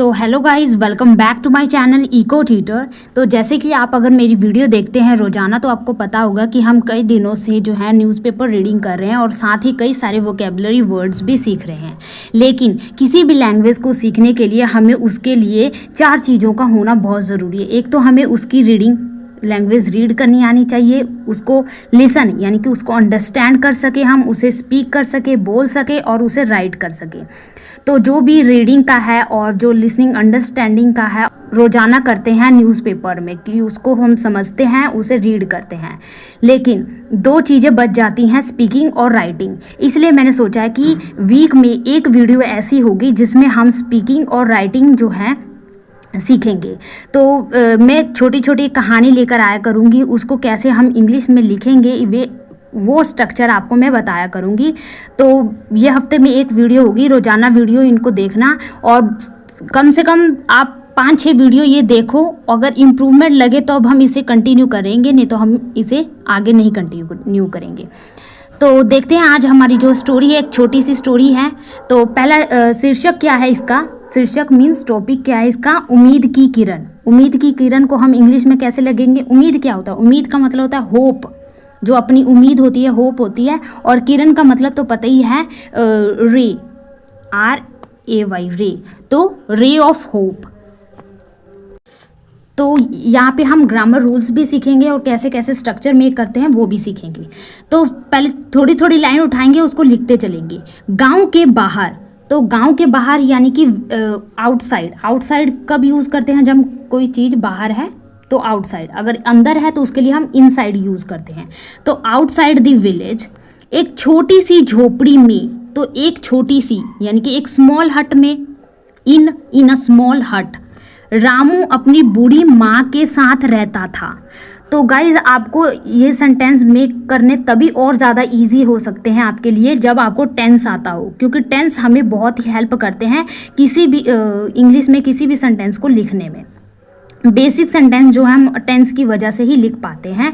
तो hello guys, welcome back to my channel Eco Tutor. तो जैसे कि आप अगर मेरी वीडियो देखते हैं रोज़ाना तो आपको पता होगा कि हम कई दिनों से जो है न्यूज़पेपर रीडिंग कर रहे हैं और साथ ही कई सारे वोकेबलरी वर्ड्स भी सीख रहे हैं। लेकिन किसी भी लैंग्वेज को सीखने के लिए हमें उसके लिए 4 चीज़ों का होना बहुत ज़रूरी है। एक तो हमें उसकी लैंग्वेज रीड करनी आनी चाहिए, उसको लिसन यानी कि उसको अंडरस्टैंड कर सके, हम उसे स्पीक कर सके, बोल सके और उसे राइट कर सके। तो जो भी रीडिंग का है और जो लिसनिंग अंडरस्टैंडिंग का है रोज़ाना करते हैं न्यूज़पेपर में कि उसको हम समझते हैं, उसे रीड करते हैं। लेकिन 2 चीज़ें बच जाती हैं, स्पीकिंग और राइटिंग। इसलिए मैंने सोचा है कि वीक में एक वीडियो ऐसी होगी जिसमें हम स्पीकिंग और राइटिंग जो है सीखेंगे। तो मैं छोटी छोटी कहानी लेकर आया करूँगी, उसको कैसे हम इंग्लिश में लिखेंगे वो स्ट्रक्चर आपको मैं बताया करूँगी। तो ये हफ्ते में एक वीडियो होगी, रोज़ाना वीडियो इनको देखना और कम से कम आप 5-6 वीडियो ये देखो। अगर इम्प्रूवमेंट लगे तो अब हम इसे कंटिन्यू करेंगे, नहीं तो हम इसे आगे नहीं कंटिन्यू करेंगे। तो देखते हैं आज हमारी जो स्टोरी है, एक छोटी सी स्टोरी है। तो पहला शीर्षक क्या है इसका? शीर्षक मीन्स टॉपिक क्या है इसका? उम्मीद की किरण। उम्मीद की किरण को हम इंग्लिश में कैसे लगेंगे? उम्मीद क्या होता है? उम्मीद का मतलब होता है होप, जो अपनी उम्मीद होती है, होप होती है। और किरण का मतलब तो पता ही है, रे, RAY, रे, तो रे ऑफ होप। तो यहाँ पे हम ग्रामर रूल्स भी सीखेंगे और कैसे कैसे स्ट्रक्चर मेक करते हैं वो भी सीखेंगे। तो पहले थोड़ी थोड़ी लाइन उठाएंगे, उसको लिखते चलेंगे। गांव के बाहर, तो गांव के बाहर यानी कि आउटसाइड। आउटसाइड कब यूज़ करते हैं? जब कोई चीज़ बाहर है तो आउटसाइड, अगर अंदर है तो उसके लिए हम इनसाइड यूज़ करते हैं। तो आउटसाइड द विलेज, एक छोटी सी झोपड़ी में, तो एक छोटी सी यानी कि एक स्मॉल हट में, इन अ स्मॉल हट, रामू अपनी बूढ़ी माँ के साथ रहता था। तो गाइज आपको ये सेंटेंस मेक करने तभी और ज़्यादा इजी हो सकते हैं आपके लिए जब आपको टेंस आता हो, क्योंकि टेंस हमें बहुत ही हेल्प करते हैं किसी भी इंग्लिश में किसी भी सेंटेंस को लिखने में। बेसिक सेंटेंस जो है हम टेंस की वजह से ही लिख पाते हैं।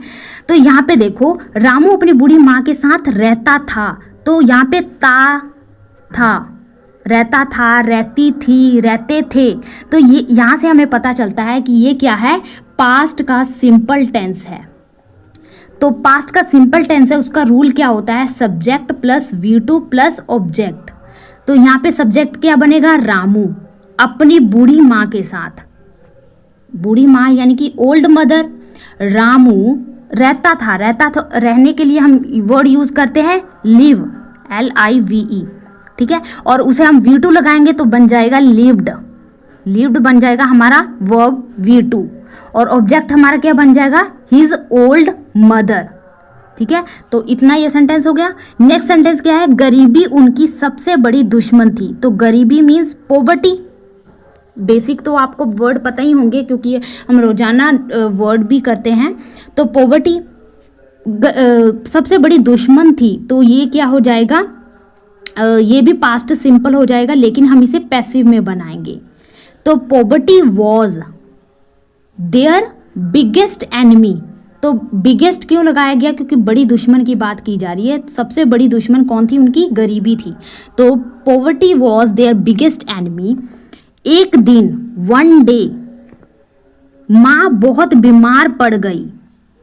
तो यहाँ पे देखो, रामू अपनी बूढ़ी माँ के साथ रहता था, तो यहाँ पे था, रहता था, रहती थी, रहते थे। तो ये यहाँ से हमें पता चलता है कि ये क्या है? पास्ट का सिंपल टेंस है। तो पास्ट का सिंपल टेंस है, उसका रूल क्या होता है? Subject plus V2 plus object. तो यहाँ पे सब्जेक्ट क्या बनेगा? रामू अपनी बूढ़ी माँ के साथ, बूढ़ी माँ यानी कि ओल्ड मदर। रामू रहता था, रहने के लिए हम वर्ड यूज करते हैं लिव, LIVE, ठीक है। और उसे हम V2 लगाएंगे तो बन जाएगा लिव्ड, लिव्ड बन जाएगा हमारा वर्ब V2। और ऑब्जेक्ट हमारा क्या बन जाएगा? हिज ओल्ड मदर, ठीक है। तो इतना ये सेंटेंस हो गया। नेक्स्ट सेंटेंस क्या है? गरीबी उनकी सबसे बड़ी दुश्मन थी। तो गरीबी मीन्स पॉवर्टी। बेसिक तो आपको वर्ड पता ही होंगे क्योंकि हम रोजाना वर्ड भी करते हैं। तो पॉवर्टी सबसे बड़ी दुश्मन थी, तो ये क्या हो जाएगा? ये भी पास्ट सिंपल हो जाएगा, लेकिन हम इसे पैसिव में बनाएंगे। तो poverty was their biggest enemy. तो बिगेस्ट क्यों लगाया गया? क्योंकि बड़ी दुश्मन की बात की जा रही है। सबसे बड़ी दुश्मन कौन थी? उनकी गरीबी थी। तो poverty was their biggest enemy. एक दिन, वन डे, माँ बहुत बीमार पड़ गई।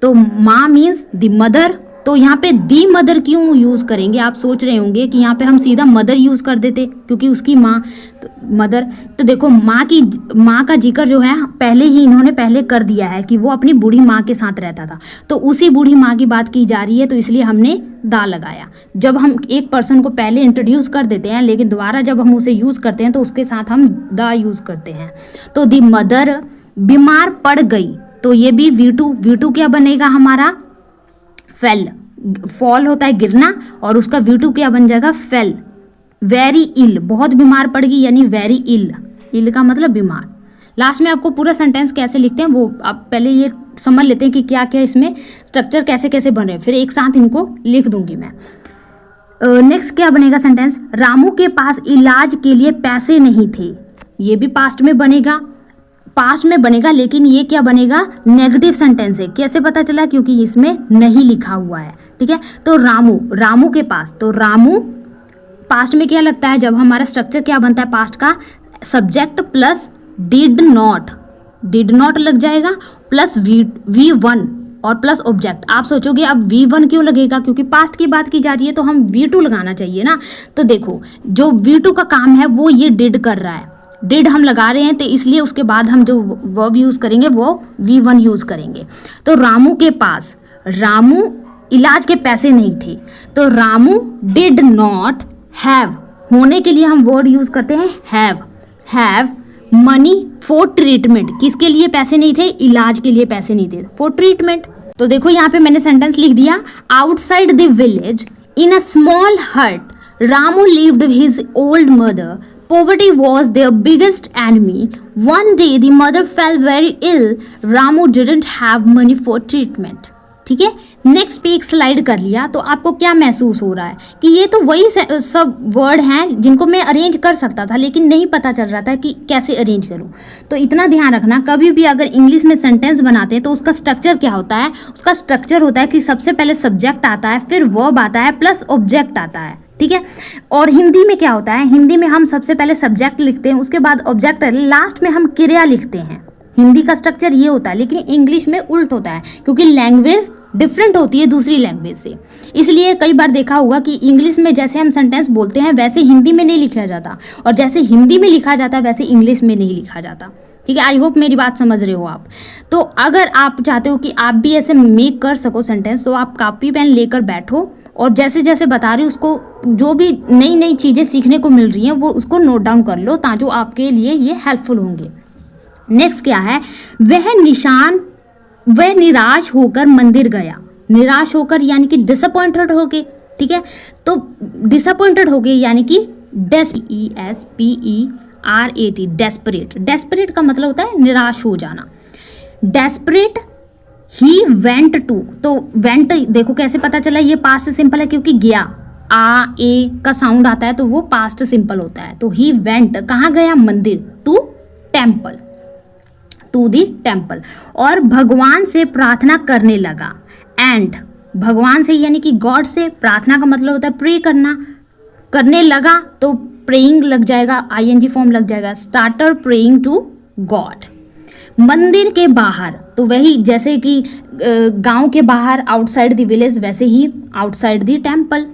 तो माँ मीन्स द मदर। तो यहाँ पे दी मदर क्यों यूज़ करेंगे? आप सोच रहे होंगे कि यहाँ पे हम सीधा मदर यूज़ कर देते क्योंकि उसकी माँ, तो मदर। तो देखो माँ का जिक्र जो है पहले ही इन्होंने पहले कर दिया है कि वो अपनी बूढ़ी माँ के साथ रहता था। तो उसी बूढ़ी माँ की बात की जा रही है, तो इसलिए हमने दा लगाया। जब हम एक पर्सन को पहले इंट्रोड्यूस कर देते हैं लेकिन दोबारा जब हम उसे यूज़ करते हैं तो उसके साथ हम दा यूज़ करते हैं। तो दी मदर बीमार पड़ गई, तो ये भी V2 क्या बनेगा हमारा? फेल। फॉल होता है गिरना, और उसका V2 क्या बन जाएगा? फेल। वेरी इल, बहुत बीमार पड़ गई यानी वेरी इल, इल का मतलब बीमार। लास्ट में आपको पूरा सेंटेंस कैसे लिखते हैं वो आप पहले ये समझ लेते हैं कि क्या क्या इसमें स्ट्रक्चर कैसे कैसे बन रहे हैं, फिर एक साथ इनको लिख दूंगी मैं। नेक्स्ट क्या बनेगा सेंटेंस? रामू के पास इलाज के लिए पैसे नहीं थे। ये भी पास्ट में बनेगा, लेकिन ये क्या बनेगा? नेगेटिव सेंटेंस है। कैसे पता चला? क्योंकि इसमें नहीं लिखा हुआ है, ठीक है। तो रामू के पास, तो रामू पास्ट में क्या लगता है? जब हमारा स्ट्रक्चर क्या बनता है पास्ट का? सब्जेक्ट प्लस डिड नॉट लग जाएगा प्लस V1 और प्लस ऑब्जेक्ट। आप सोचोगे अब V1 क्यों लगेगा, क्योंकि पास्ट की बात की जा रही है तो हम V2 लगाना चाहिए ना। तो देखो जो V2 का काम है वो ये डिड कर रहा है, डिड हम लगा रहे हैं तो इसलिए उसके बाद हम जो वर्ब यूज़ करेंगे वो V1 यूज़ करेंगे। तो रामू के पास, रामू इलाज के पैसे नहीं थे, तो रामू डिड नॉट हैव, होने के लिए हम वर्ड यूज़ करते हैं हैव मनी फॉर ट्रीटमेंट। किसके लिए पैसे नहीं थे, इलाज के लिए पैसे नहीं थे, फॉर ट्रीटमेंट। तो देखो यहाँ पे मैंने सेंटेंस लिख दिया, outside the village in a small hut Ramu lived his old mother, poverty was their biggest enemy. One day the mother fell very ill. Ramu didn't have money for treatment. ठीक है, next पे एक slide कर लिया तो आपको क्या महसूस हो रहा है कि ये तो वही सब वर्ड हैं जिनको मैं अरेंज कर सकता था, लेकिन नहीं पता चल रहा था कि कैसे अरेंज करूं। तो इतना ध्यान रखना, कभी भी अगर इंग्लिश में सेंटेंस बनाते हैं तो उसका स्ट्रक्चर क्या होता है, उसका स्ट्रक्चर होता है कि सबसे पहले सब्जेक्ट आता है, फिर वर्ब आता है, प्लस ऑब्जेक्ट आता है। ठीक है, और हिंदी में क्या होता है, हिंदी में हम सबसे पहले सब्जेक्ट लिखते हैं, उसके बाद ऑब्जेक्ट, लास्ट में हम क्रिया लिखते हैं। हिंदी का स्ट्रक्चर ये होता है, लेकिन इंग्लिश में उल्ट होता है क्योंकि लैंग्वेज डिफरेंट होती है दूसरी लैंग्वेज से। इसलिए कई बार देखा होगा कि इंग्लिश में जैसे हम सेंटेंस बोलते हैं वैसे हिंदी में नहीं लिखा जाता, और जैसे हिंदी में लिखा जाता है वैसे इंग्लिश में नहीं लिखा जाता। ठीक है, आई होप मेरी बात समझ रहे हो आप। तो अगर आप चाहते हो कि आप भी ऐसे मेक कर सको सेंटेंस, तो आप कॉपी पेन लेकर बैठो और जैसे जैसे बता रही हूँ उसको, जो भी नई नई चीज़ें सीखने को मिल रही हैं वो उसको नोट डाउन कर लो ताकि आपके लिए ये हेल्पफुल होंगे। नेक्स्ट क्या है, वह निराश होकर मंदिर गया। निराश होकर यानी कि डिसअपॉइंटेड हो गए। ठीक है, तो डिसअपॉइंटेड हो गए यानी कि DESPERATE, डेस्परेट। डेस्परेट का मतलब होता है निराश हो जाना। डेस्परेट ही वेंट टू, तो वेंट देखो कैसे पता चला, ये पास्ट सिंपल है क्योंकि गया ए का साउंड आता है तो वो पास्ट सिंपल होता है। तो ही वेंट, कहाँ गया, मंदिर, to temple, to the temple, और भगवान से प्रार्थना करने लगा। एंड भगवान से यानी कि गॉड से, प्रार्थना का मतलब होता है प्रे करना, करने लगा तो प्रेइंग लग जाएगा, ING फॉर्म लग जाएगा, स्टार्टर प्रेइंग टू गॉड। मंदिर के बाहर, तो वही जैसे कि गांव के बाहर आउटसाइड द विलेज, वैसे ही आउटसाइड द टेम्पल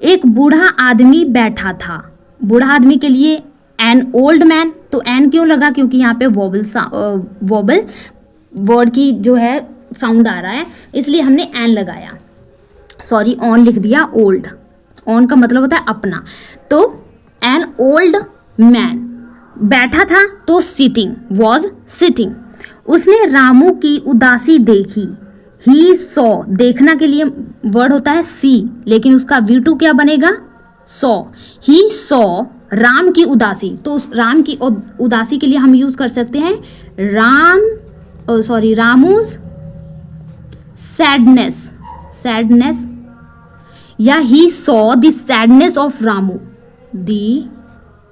एक बूढ़ा आदमी बैठा था। बूढ़ा आदमी के लिए एन ओल्ड मैन, तो एन क्यों लगा, क्योंकि यहाँ पे वोबल वर्ड की जो है साउंड आ रहा है, इसलिए हमने एन लगाया, सॉरी ऑन लिख दिया, ओल्ड, ऑन का मतलब होता है अपना। तो एन ओल्ड मैन बैठा था, तो सिटिंग, वॉज सिटिंग। उसने रामू की उदासी देखी। ही सॉ, देखना के लिए वर्ड होता है सी, लेकिन उसका V2 क्या बनेगा, सॉ। ही सॉ राम की उदासी, तो उस राम की उदासी के लिए हम यूज कर सकते हैं रामूज सैडनेस, या he saw the sadness of Ramu, the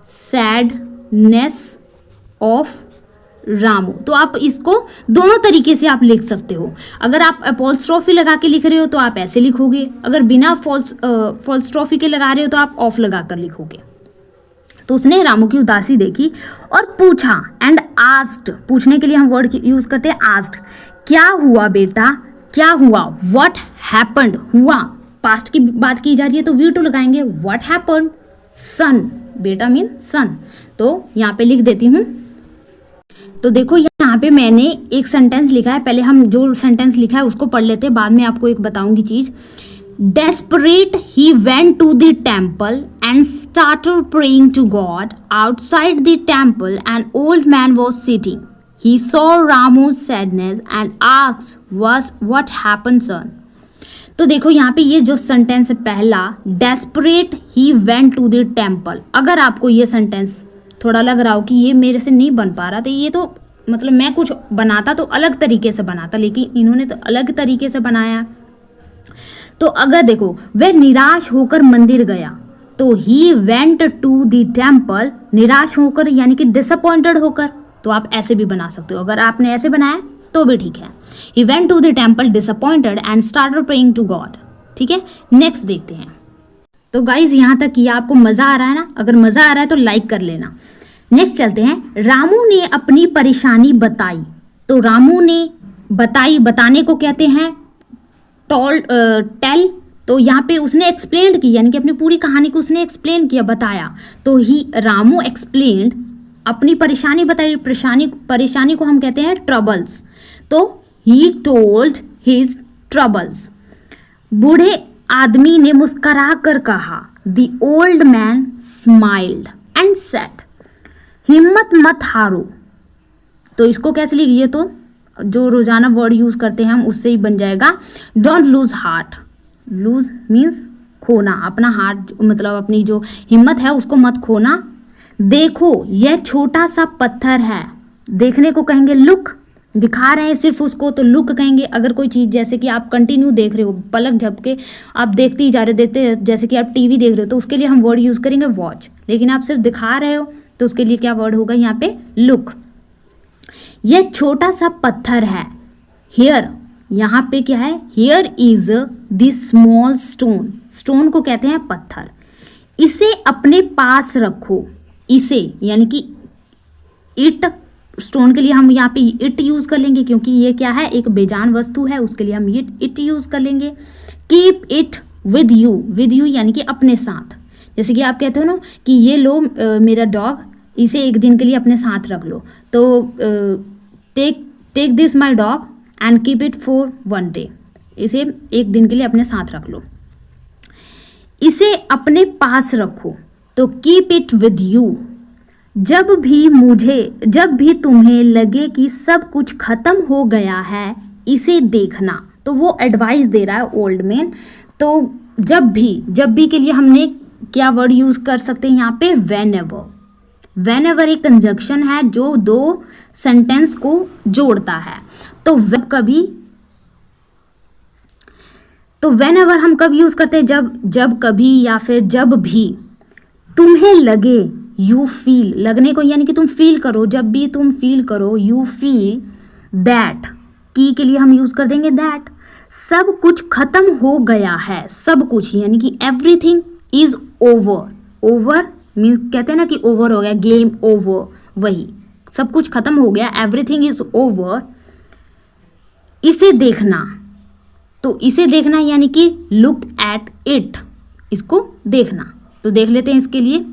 sadness of Ramu. तो आप इसको दोनों तरीके से आप लिख सकते हो। अगर आप अपॉस्ट्रोफी लगा के लिख रहे हो तो आप ऐसे लिखोगे, अगर बिना फॉल्स्ट्रोफी के लगा रहे हो तो आप ऑफ लगा कर लिखोगे। तो उसने रामू की उदासी देखी और पूछा, एंड आस्क्ड, पूछने के लिए हम वर्ड यूज करते हैं आस्क्ड, क्या हुआ बेटा, क्या हुआ, व्हाट हैपेंड, हुआ, पास्ट की बात की जा रही है तो V2 लगाएंगे, व्हाट हैपेंड, सन, बेटा मीन सन। तो यहाँ पे लिख देती हूँ। तो देखो यहाँ पे मैंने एक सेंटेंस लिखा है, पहले हम जो सेंटेंस लिखा है उसको पढ़ लेते हैं, बाद में आपको एक बताऊंगी चीज। Desperate, he went to the temple and started praying to God. Outside the temple, an old man was sitting. He saw Ramu's sadness and asked, "What happened, son?" तो देखो यहाँ पे ये जो सेंटेंस है पहला, Desperate, he went to the temple। अगर आपको ये सेंटेंस थोड़ा लग रहा हो कि ये मेरे से नहीं बन पा रहा, तो ये तो मतलब मैं कुछ बनाता तो अलग तरीके से बनाता, लेकिन इन्होंने तो अलग तरीके से बनाया। तो अगर देखो वह निराश होकर मंदिर गया, तो he went to the temple, निराश होकर यानी कि डिसअपॉइंटेड होकर, तो आप ऐसे भी बना सकते हो। अगर आपने ऐसे बनाया तो भी ठीक है। He went to the temple disappointed and started praying to God. ठीक है, नेक्स्ट देखते हैं। तो गाइज यहाँ तक किया, आपको मज़ा आ रहा है ना? अगर मज़ा आ रहा है तो लाइक कर लेना। नेक्स्ट चलते हैं, रामू ने अपनी परेशानी बताई। तो रामू ने बताई, बताने को कहते हैं टेल। तो यहाँ पे उसने एक्सप्लेन की, यानी कि अपनी पूरी कहानी को उसने एक्सप्लेन किया, बताया। तो ही रामू एक्सप्लेन्ड, अपनी परेशानी बताई, परेशानी को हम कहते हैं ट्रबल्स। तो ही टोल्ड हिज ट्रबल्स। बूढ़े आदमी ने मुस्करा कर कहा, the old man smiled and said, हिम्मत मत हारो। तो इसको कैसे लिखिए, तो जो रोजाना वर्ड यूज करते हैं हम उससे ही बन जाएगा, don't lose heart. Lose means खोना, अपना हार्ट मतलब अपनी जो हिम्मत है उसको मत खोना। देखो यह छोटा सा पत्थर है, देखने को कहेंगे लुक, दिखा रहे हैं सिर्फ उसको तो लुक कहेंगे। अगर कोई चीज़ जैसे कि आप कंटिन्यू देख रहे हो, पलक झपके आप देखते ही जा रहे हो, देखते जैसे कि आप टीवी देख रहे हो, तो उसके लिए हम वर्ड यूज़ करेंगे वॉच। लेकिन आप सिर्फ दिखा रहे हो तो उसके लिए क्या वर्ड होगा यहाँ पे, लुक। यह छोटा सा पत्थर है, हियर, यहाँ पे क्या है, here is the small stone. Stone को कहते हैं पत्थर। इसे अपने पास रखो। इसे यानी कि इट, स्टोन के लिए हम यहाँ पे इट यूज कर लेंगे क्योंकि ये क्या है, एक बेजान वस्तु है, उसके लिए हम इट यूज कर लेंगे। कीप इट विद यू यानी कि अपने साथ। जैसे कि आप कहते हो ना कि ये लो मेरा डॉग, इसे एक दिन के लिए अपने साथ रख लो। तो take this my dog and keep it for one day. इसे एक दिन के लिए अपने साथ रख लो। इसे अपने पास रखो, तो कीप इट विद यू। जब भी तुम्हें लगे कि सब कुछ खत्म हो गया है, इसे देखना। तो वो एडवाइस दे रहा है ओल्ड मैन। तो जब भी के लिए हमने क्या वर्ड यूज कर सकते हैं यहाँ पे, वेन एवर एक कंजक्शन है जो दो सेंटेंस को जोड़ता है। तो वेन एवर हम कब यूज करते हैं, जब कभी या फिर जब भी तुम्हें लगे, यू फील, लगने को यानी कि तुम फील करो, जब भी तुम फील करो, यू फील दैट, की के लिए हम यूज कर देंगे दैट। सब कुछ खत्म हो गया है, सब कुछ यानी कि everything is over. Over means कहते हैं ना कि ओवर हो गया, गेम ओवर, वही सब कुछ खत्म हो गया, एवरीथिंग इज ओवर। इसे देखना, तो इसे देखना यानी कि लुक एट इट, इसको देखना। तो देख लेते हैं इसके लिए।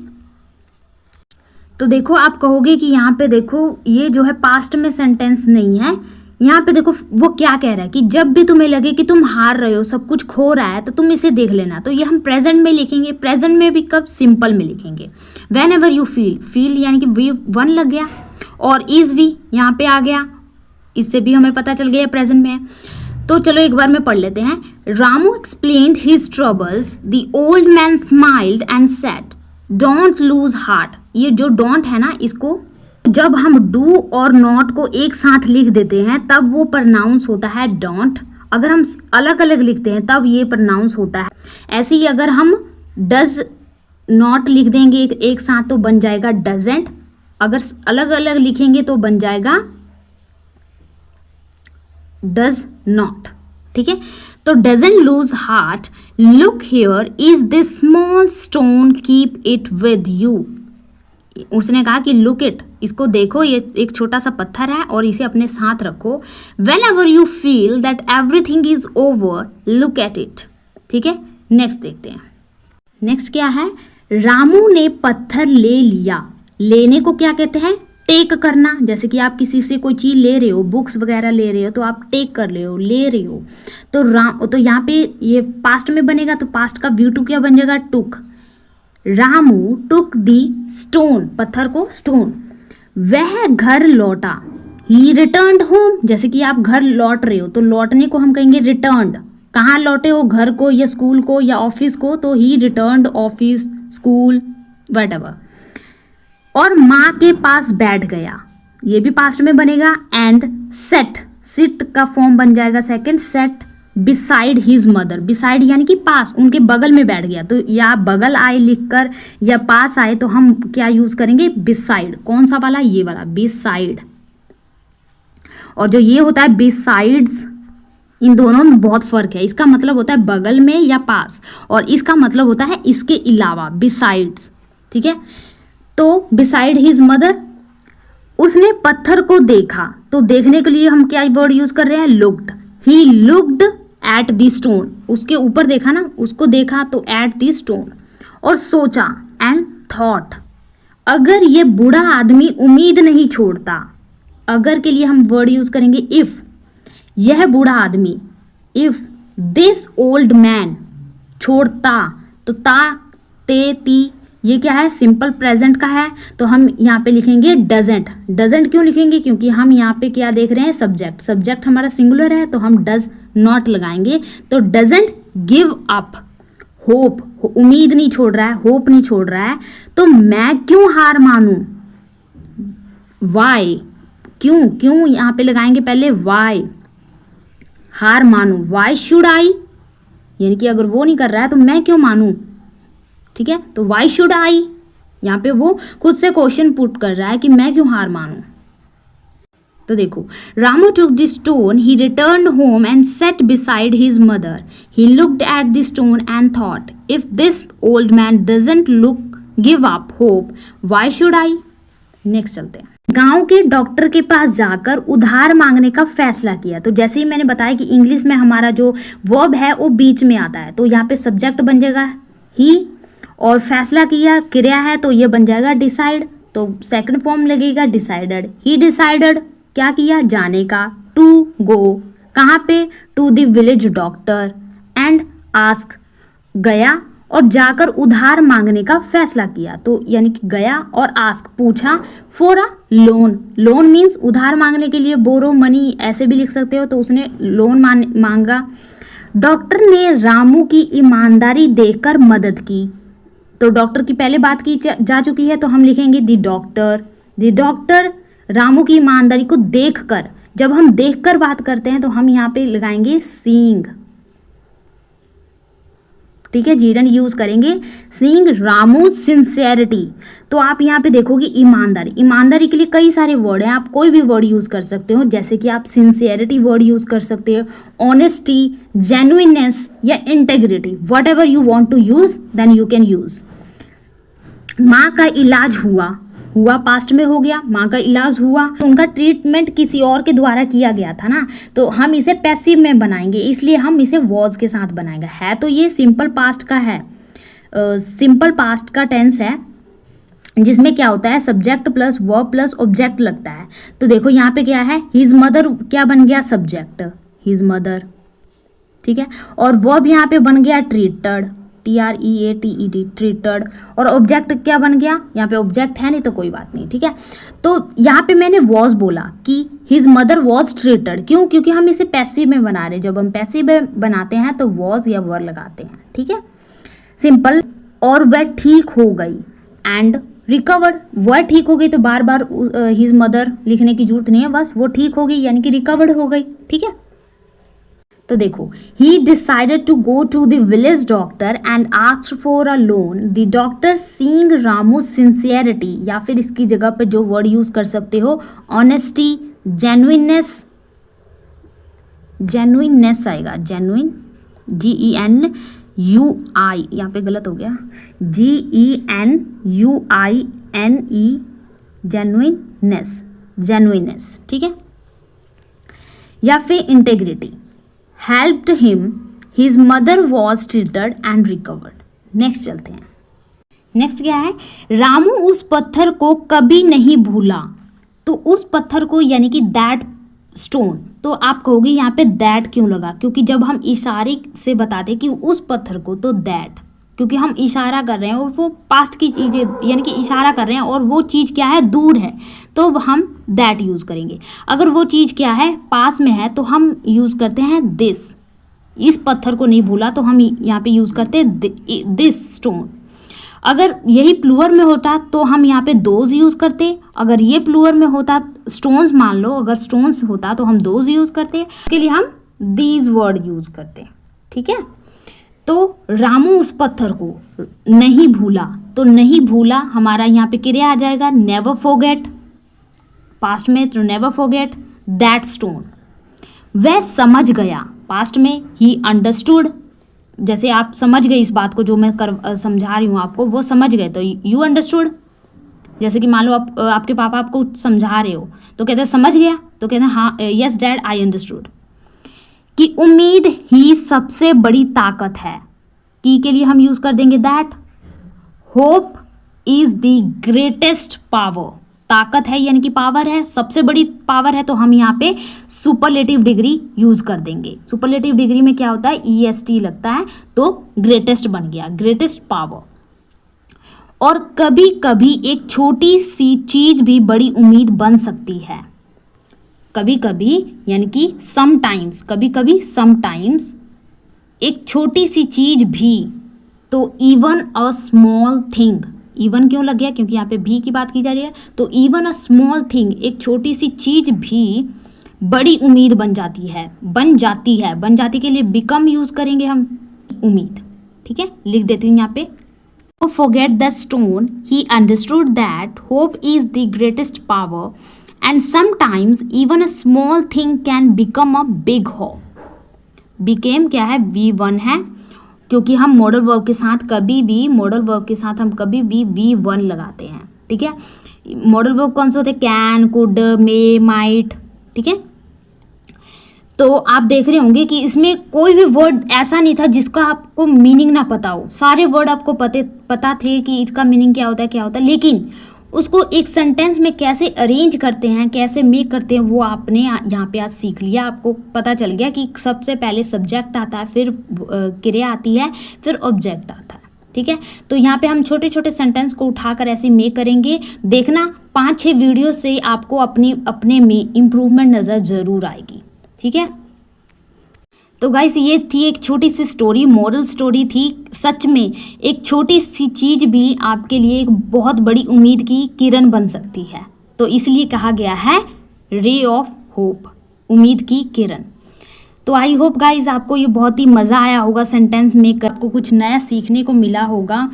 तो देखो आप कहोगे कि यहाँ पे देखो ये जो है पास्ट में सेंटेंस नहीं है, यहाँ पे देखो वो क्या कह रहा है कि जब भी तुम्हें लगे कि तुम हार रहे हो, सब कुछ खो रहा है, तो तुम इसे देख लेना। तो ये हम प्रेजेंट में लिखेंगे। प्रेजेंट में भी कब, सिंपल में लिखेंगे। वेन एवर यू फील यानी कि वी वन लग गया, और इज वी यहाँ पे आ गया, इससे भी हमें पता चल गया प्रेजेंट में है। तो चलो एक बार में पढ़ लेते हैं। Ramu explained his troubles, the old man smiled and said, don't lose heart. ये जो डोंट है ना, इसको जब हम डू और नॉट को एक साथ लिख देते हैं तब वो प्रनाउंस होता है डोंट। अगर हम अलग अलग लिखते हैं तब ये प्रनाउंस होता है। ऐसे ही अगर हम डज नॉट लिख देंगे एक साथ तो बन जाएगा डजेंट। अगर अलग अलग लिखेंगे तो बन जाएगा डज नॉट। ठीक है, तो doesn't loose heart, look here is this small stone, keep it with you. उसने कहा कि लुक इट, इसको देखो, ये एक छोटा सा पत्थर है और इसे अपने साथ रखो। When ever you feel that everything is over, look at it. ठीक है, नेक्स्ट देखते हैं। नेक्स्ट क्या है, रामू ने पत्थर ले लिया। लेने को क्या कहते हैं, टेक करना। जैसे कि आप किसी से कोई चीज़ ले रहे हो, बुक्स वगैरह ले रहे हो, तो आप टेक कर रहे हो, ले रहे हो। तो यहाँ पे ये पास्ट में बनेगा, तो पास्ट का V2 क्या बन जाएगा, टुक। रामू टुक दी स्टोन, पत्थर को स्टोन। वह घर लौटा, ही रिटर्न्ड होम। जैसे कि आप घर लौट रहे हो तो लौटने को हम कहेंगे रिटर्न्ड। कहाँ लौटे हो, घर को या स्कूल को या ऑफिस को, तो ही रिटर्न्ड ऑफिस, स्कूल, व्हाटएवर। और माँ के पास बैठ गया, ये भी पास्ट में बनेगा। एंड सेट, सिट का फॉर्म बन जाएगा second, set beside his mother. Beside यानी कि पास, उनके बगल में बैठ गया। तो या बगल आए लिखकर या पास आए तो हम क्या यूज करेंगे, बिसाइड। कौन सा वाला, ये वाला बिसाइड। और जो ये होता है बिसाइड्स, इन दोनों में बहुत फर्क है। इसका मतलब होता है बगल में या पास, और इसका मतलब होता है इसके अलावा, बिसाइड्स। ठीक है, तो बिसाइड हिज मदर, उसने पत्थर को देखा, तो देखने के लिए हम क्या वर्ड यूज कर रहे हैं, looked. He looked at the stone, उसके ऊपर देखा ना, उसको देखा तो एट द स्टोन। और सोचा, एंड थॉट, अगर ये बूढ़ा आदमी उम्मीद नहीं छोड़ता, अगर के लिए हम वर्ड यूज करेंगे इफ, यह बूढ़ा आदमी, इफ दिस ओल्ड मैन, छोड़ता, तो ता ते ती ये क्या है, सिंपल प्रेजेंट का है, तो हम यहाँ पे लिखेंगे डजेंट। डजेंट क्यों लिखेंगे, क्योंकि हम यहाँ पे क्या देख रहे हैं, सब्जेक्ट, सब्जेक्ट हमारा सिंगुलर है, तो हम डज नॉट लगाएंगे। तो डजेंट गिव अप होप, उम्मीद नहीं छोड़ रहा है, होप नहीं छोड़ रहा है, तो मैं क्यों हार मानूं, वाई, क्यों, क्यों यहाँ पे लगाएंगे पहले वाई, हार मानूं, वाई शुड आई, यानी कि अगर वो नहीं कर रहा है तो मैं क्यों मानूं, ठीक है, तो वाई शुड आई, यहाँ पे वो खुद से क्वेश्चन पुट कर रहा है कि मैं क्यों हार मानूं। तो देखो, Ramu took the stone, he returned home and set beside his mother, he looked at the stone and thought, if this old man doesn't look give up hope, why should I. Next चलते हैं। गांव के doctor के पास जाकर उधार मांगने का फैसला किया। तो जैसे ही मैंने बताया कि इंग्लिश में हमारा जो वर्ब है वो बीच में आता है, तो यहाँ पे सब्जेक्ट बन जाएगा ही, और फैसला किया क्रिया है तो ये बन जाएगा डिसाइड, तो सेकंड फॉर्म लगेगा डिसाइडेड। ही डिसाइडेड क्या किया, जाने का, टू गो, कहाँ पे, to the village doctor, and ask, गया और जाकर उधार मांगने का फैसला किया, तो यानी कि गया और आस्क पूछा, for a loan, loan means उधार मांगने के लिए, बोरो मनी ऐसे भी लिख सकते हो, तो उसने लोन मांगा। डॉक्टर ने रामू की ईमानदारी देखकर मदद की, तो डॉक्टर की पहले बात की जा चुकी है, तो हम लिखेंगे द डॉक्टर रामू की ईमानदारी को देखकर, जब हम देखकर बात करते हैं तो हम यहाँ पे लगाएंगे सीइंग, ठीक है, जीरन यूज करेंगे, सीइंग रामू सिंसियरिटी। तो आप यहाँ पे देखोगे ईमानदारी, ईमानदारी के लिए कई सारे वर्ड हैं, आप कोई भी वर्ड यूज कर सकते हो, जैसे कि आप सिंसियरिटी वर्ड यूज कर सकते हो, ऑनेस्टी, जेन्युइननेस या integrity, whatever you want to use then you can use. माँ का इलाज हुआ, हुआ पास्ट में हो गया, माँ का इलाज हुआ, तो उनका ट्रीटमेंट किसी और के द्वारा किया गया था ना, तो हम इसे पैसिव में बनाएंगे, इसलिए हम इसे वॉज के साथ बनाएंगे। है तो ये सिंपल पास्ट का है, सिंपल पास्ट का टेंस है, जिसमें क्या होता है, subject plus verb plus object लगता है। तो देखो यहाँ पे क्या है, हिज मदर क्या बन गया, सब्जेक्ट, हिज मदर, ठीक है, और वर्ब यहाँ पे बन गया ट्रीटेड, TREATED, ट्रीटेड, और ऑब्जेक्ट क्या बन गया, यहाँ पे ऑब्जेक्ट है नहीं तो कोई बात नहीं, ठीक है। तो यहाँ पे मैंने वॉज बोला कि हिज मदर वॉज ट्रीटेड, क्यों, क्योंकि हम इसे पैसिव में बना रहे हैं, जब हम पैसिव में बनाते हैं तो वॉज या वर लगाते हैं, ठीक है, सिंपल। और वह ठीक हो गई, एंड रिकवर्ड, वह ठीक हो गई, तो बार बार हिज मदर लिखने की जरूरत नहीं है, बस वो ठीक हो गई यानी कि रिकवर्ड हो गई, ठीक है। तो देखो, he decided to go to the village doctor and asked for a loan, the doctor seeing Ramu sincerity, या फिर इसकी जगह पे जो वर्ड यूज कर सकते हो, ऑनेस्टी, जेन्युइननेस, जेन्युइननेस आएगा, जेन्युइन, GENUI, यहाँ पे गलत हो गया, GENUINE, जेन्युइननेस, जेन्युइननेस, ठीक है, या फिर integrity, helped him, his mother was treated and recovered. Next चलते हैं। नेक्स्ट क्या है, रामू उस पत्थर को कभी नहीं भूला, तो उस पत्थर को यानी कि दैट स्टोन, तो आप कहोगे यहाँ पे दैट क्यों लगा, क्योंकि जब हम इशारे से बताते कि उस पत्थर को, तो दैट, क्योंकि हम इशारा कर रहे हैं और वो पास्ट की चीज़ें यानी कि इशारा कर रहे हैं और वो चीज़ क्या है, दूर है, तो हम दैट यूज़ करेंगे। अगर वो चीज़ क्या है, पास में है, तो हम यूज़ करते हैं दिस। इस पत्थर को नहीं भूला तो हम यहाँ पे यूज़ करते हैं दिस स्टोन। अगर यही प्लूअर में होता तो हम यहाँ पे दोज यूज़ करते, अगर ये प्लूअर में होता स्टोन्स, मान लो अगर स्टोन्स होता तो हम दोज यूज़ करते, इसके लिए हम दीज वर्ड यूज़ करते, ठीक है। तो रामू उस पत्थर को नहीं भूला, तो नहीं भूला हमारा यहाँ पे क्रिया आ जाएगा नेवर फॉरगेट, पास्ट में तो नेवर फॉरगेट दैट स्टोन। वह समझ गया, पास्ट में ही अंडरस्टूड, जैसे आप समझ गए इस बात को जो मैं समझा रही हूँ आपको, वो समझ गए तो यू अंडरस्टूड। जैसे कि मान लो आपके पापा आपको समझा रहे हो तो कहते हैं समझ गया, तो कहते हैं हाँ यस डैड आई अंडरस्टूड। कि उम्मीद ही सबसे बड़ी ताकत है, की के लिए हम यूज कर देंगे that. Hope is the greatest power, ताकत है यानी कि पावर है, सबसे बड़ी पावर है, तो हम यहाँ पे सुपरलेटिव डिग्री यूज कर देंगे। सुपरलेटिव डिग्री में क्या होता है, EST लगता है, तो ग्रेटेस्ट बन गया, ग्रेटेस्ट पावर। और कभी कभी एक छोटी सी चीज भी बड़ी उम्मीद बन सकती है। कभी कभी यानी कि समटाइम्स, कभी कभी समटाइम्स एक छोटी सी चीज भी, तो even a small thing, even क्यों लग गया, क्योंकि यहाँ पे भी की बात की जा रही है, तो इवन अ स्मॉल थिंग, एक छोटी सी चीज भी बड़ी उम्मीद बन जाती है, बन जाती है। बन जाती के लिए बिकम यूज करेंगे हम, उम्मीद। ठीक है, लिख देती हूँ यहाँ पे। Forget the stone, he understood that hope is the greatest power and sometimes even a small thing can become a big hope. Became क्या है, V1 है, क्योंकि हम मॉडल वर्ब के साथ कभी भी V1 लगाते हैं। ठीक है, मॉडल वर्ब कौन से होते हैं, कैन, कुड, मे, माइट। ठीक है, तो आप देख रहे होंगे कि इसमें कोई भी वर्ड ऐसा नहीं था जिसका आपको मीनिंग ना पता हो। सारे वर्ड आपको पता थे कि इसका मीनिंग क्या होता है, लेकिन उसको एक सेंटेंस में कैसे अरेंज करते हैं, कैसे मेक करते हैं, वो आपने यहाँ पे आज सीख लिया। आपको पता चल गया कि सबसे पहले सब्जेक्ट आता है, फिर क्रिया आती है, फिर ऑब्जेक्ट आता है। ठीक है, तो यहाँ पे हम छोटे छोटे सेंटेंस को उठाकर ऐसे मेक करेंगे। देखना 5-6 वीडियो से आपको अपने में इम्प्रूवमेंट नज़र ज़रूर आएगी। ठीक है, तो गाइस ये थी एक छोटी सी स्टोरी, मॉरल स्टोरी थी। सच में एक छोटी सी चीज़ भी आपके लिए एक बहुत बड़ी उम्मीद की किरण बन सकती है, तो इसलिए कहा गया है रे ऑफ होप, उम्मीद की किरण। तो आई होप गाइस आपको ये बहुत ही मज़ा आया होगा सेंटेंस में, आपको कुछ नया सीखने को मिला होगा,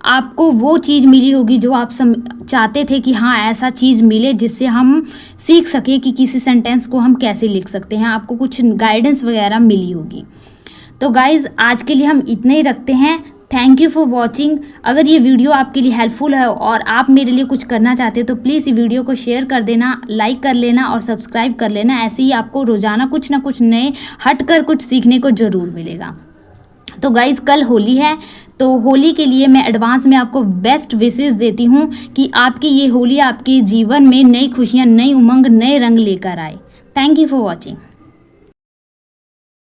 आपको वो चीज़ मिली होगी जो आप चाहते थे कि हाँ ऐसा चीज़ मिले जिससे हम सीख सके कि किसी सेंटेंस को हम कैसे लिख सकते हैं। आपको कुछ गाइडेंस वगैरह मिली होगी। तो गाइज़ आज के लिए हम इतने ही रखते हैं। Thank you for watching. अगर ये वीडियो आपके लिए हेल्पफुल है और आप मेरे लिए कुछ करना चाहते हो तो प्लीज़ ये वीडियो को शेयर कर देना, लाइक कर लेना और सब्सक्राइब कर लेना। ऐसे ही आपको रोज़ाना कुछ ना कुछ नए हटकर कुछ सीखने को ज़रूर मिलेगा। तो गाइज़ कल होली है, तो होली के लिए मैं एडवांस में आपको बेस्ट विशेस देती हूँ कि आपकी ये होली आपके जीवन में नई खुशियाँ, नई उमंग, नए रंग लेकर आए। Thank you for watching.